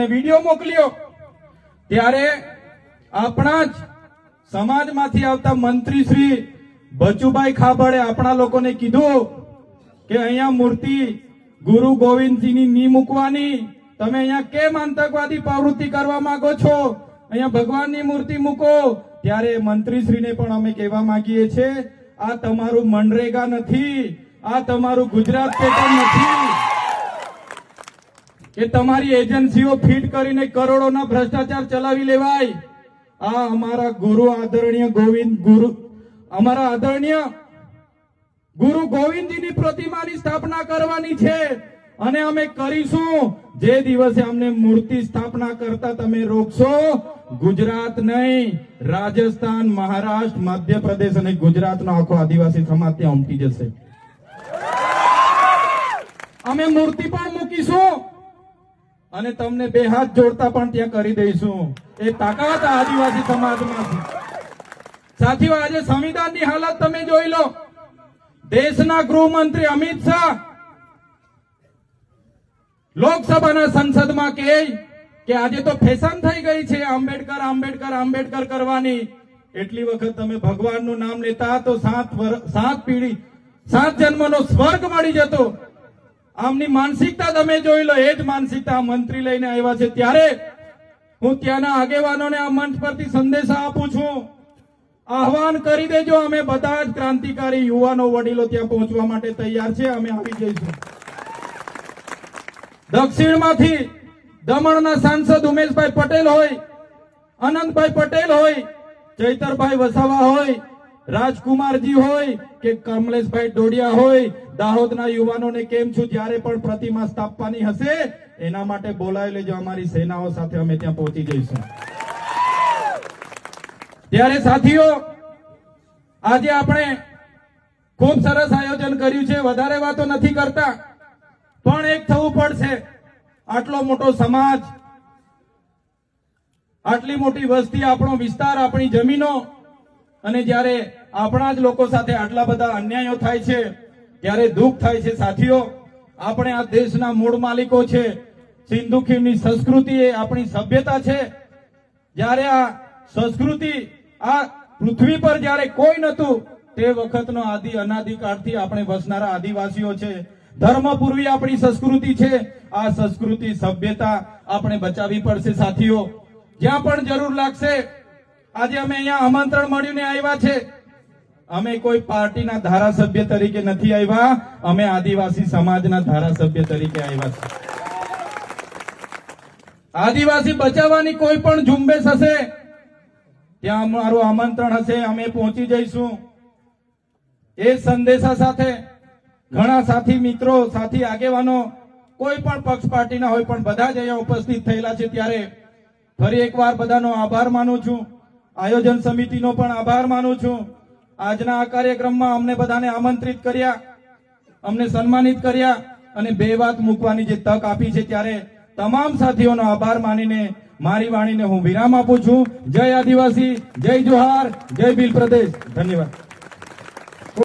મને વિડીયો મોકલ્યો ત્યારે આપણા જ સમાજમાંથી આવતા મંત્રી શ્રી બચુભાઈ ખાબડે આપણા લોકોને કીધું કે અહીંયા મૂર્તિ ગુરુ ગોવિંદજીની ની મૂકવાની, તમે અહીંયા કેમ આતંકવાદી પ્રવૃત્તિ કરવા માંગો છો, અહીંયા ભગવાનની મૂર્તિ મૂકો। ત્યારે મંત્રીશ્રીને પણ અમે કહેવા માંગીએ છીએ, આ તમારું મનરેગા નથી, આ તમારું ગુજરાત પેટર્ન નથી કે તમારી એજન્સીઓ ફીટ કરીને કરોડોના ભ્રષ્ટાચાર ચલાવી લેવાય। આ અમારા ગુરુ આદરણીય અમારા આદરણીય ગુરુ ગોવિંદજીની પ્રતિમાની સ્થાપના કરવાની છે અને અમે કરીશું। જે દિવસે અમને મૂર્તિ સ્થાપના કરતા તમે રોકશો, ગુજરાત નહીં, રાજસ્થાન, મહારાષ્ટ્ર, મધ્યપ્રદેશ અને ગુજરાતનો આખો આદિવાસી સમાજ ત્યાં ઉમટી જશે। અમે મૂર્તિ પણ મૂકીશું અને તમને બે હાથ જોડતા પણ ત્યાં કરી દઈશું। એ તાકાત આદિવાસી સમાજમાં છે। સાથીઓ, આજે સંવિધાનની હાલત તમે જોઈ લો। દેશના ગૃહમંત્રી અમિત શાહ લોકસભાના સંસદમાં કહે કે આજે તો ફેશન થઈ ગઈ છે આંબેડકર આંબેડકર આંબેડકર કરવાની। એટલી વખત તમે ભગવાનનું નામ લેતા તો સાત જન્મનો સ્વર્ગ મળી જતો। આમની માનસિકતા તમે જોઈ લો। એ જ માનસિકતા મંત્રી લઈને આવ્યા છે। ત્યારે હું ત્યાંના આગેવાનોને આ મંચ પરથી સંદેશા આપું છું, આહવાન કરી દેજો, અમે બધા જ ક્રાંતિકારી યુવાનો વડીલો ત્યાં પહોંચવા માટે તૈયાર છે, અમે આવી જઈશું। દક્ષિણમાંથી દમણના સાંસદ ઉમેશભાઈ પટેલ હોય, અનંતભાઈ પટેલ હોય, ચૈતરભાઈ વસાવા હોય, રાજકુમારજી હોય કે કમલેશભાઈ ડોડિયા હોય, દાહોદના યુવાનોને કેમ છું, જ્યારે પણ પ્રતિમા સ્થાપવાની હશે એના માટે બોલાવી લેજો, અમારી સેનાઓ સાથે અમે ત્યાં પહોંચી જઈશું। ત્યારે સાથીઓ, આજે આપણે ખૂબ સરસ આયોજન કર્યું છે, વધારે વાતો નથી કરતા, પણ એક થવું પડશે। આટલો મોટો સમાજ, આટલી મોટી વસ્તી, આપણો વિસ્તાર, આપણી જમીનો, અને જ્યારે આપણા જ લોકો સાથે આટલા બધા અન્યાયો થાય છે ત્યારે દુઃખ થાય છે। સાથીઓ, આપણે આ દેશના મૂળ માલિકો છે। સિંધુ ખીણની સંસ્કૃતિ એ આપણી સભ્યતા છે। જ્યારે આ સંસ્કૃતિ આ પૃથ્વી પર જ્યારે કોઈ નતું તે વખતનો આદિ અનાદિકાળથી આપણે વસનારા આદિવાસીઓ છે। ધર્મપૂર્વી આપણી સંસ્કૃતિ છે। આ સંસ્કૃતિ સભ્યતા આપણે બચાવવી પડશે। સાથીઓ, જ્યાં પણ જરૂર લાગશે, આજે અમે અહીંયા આમંત્રણ મળીને આવ્યા છે, અમે કોઈ પાર્ટીના ધારાસભ્ય તરીકે નથી આવ્યા, અમે આદિવાસી સમાજના ધારાસભ્ય તરીકે આવ્યા છે। આદિવાસી બચાવવાની કોઈ પણ ઝુંબેશ હશે ત્યાં અમારું આમંત્રણ હશે, અમે પહોંચી જઈશું। એ સંદેશા સાથે ઘણા સાથી મિત્રો, સાથી આગેવાનો, કોઈ પણ પક્ષ પાર્ટીના હોય પણ બધા જ અહીંયા ઉપસ્થિત થયેલા છે। ત્યારે ફરી એકવાર બધાનો આભાર માનું છું, આયોજન સમિતિનો પણ આભાર માનું છું। આજના આ કાર્યક્રમમાં અમને બધાને આમંત્રિત કર્યા, અમને સન્માનિત કર્યા અને બે વાત મૂકવાની જે તક આપી છે, ત્યારે તમામ સાથીઓનો આભાર માનીને મારી વાણીને હું વિરામ આપું છું। જય આદિવાસી, જય જોહાર, જય ભીલ પ્રદેશ। ધન્યવાદ।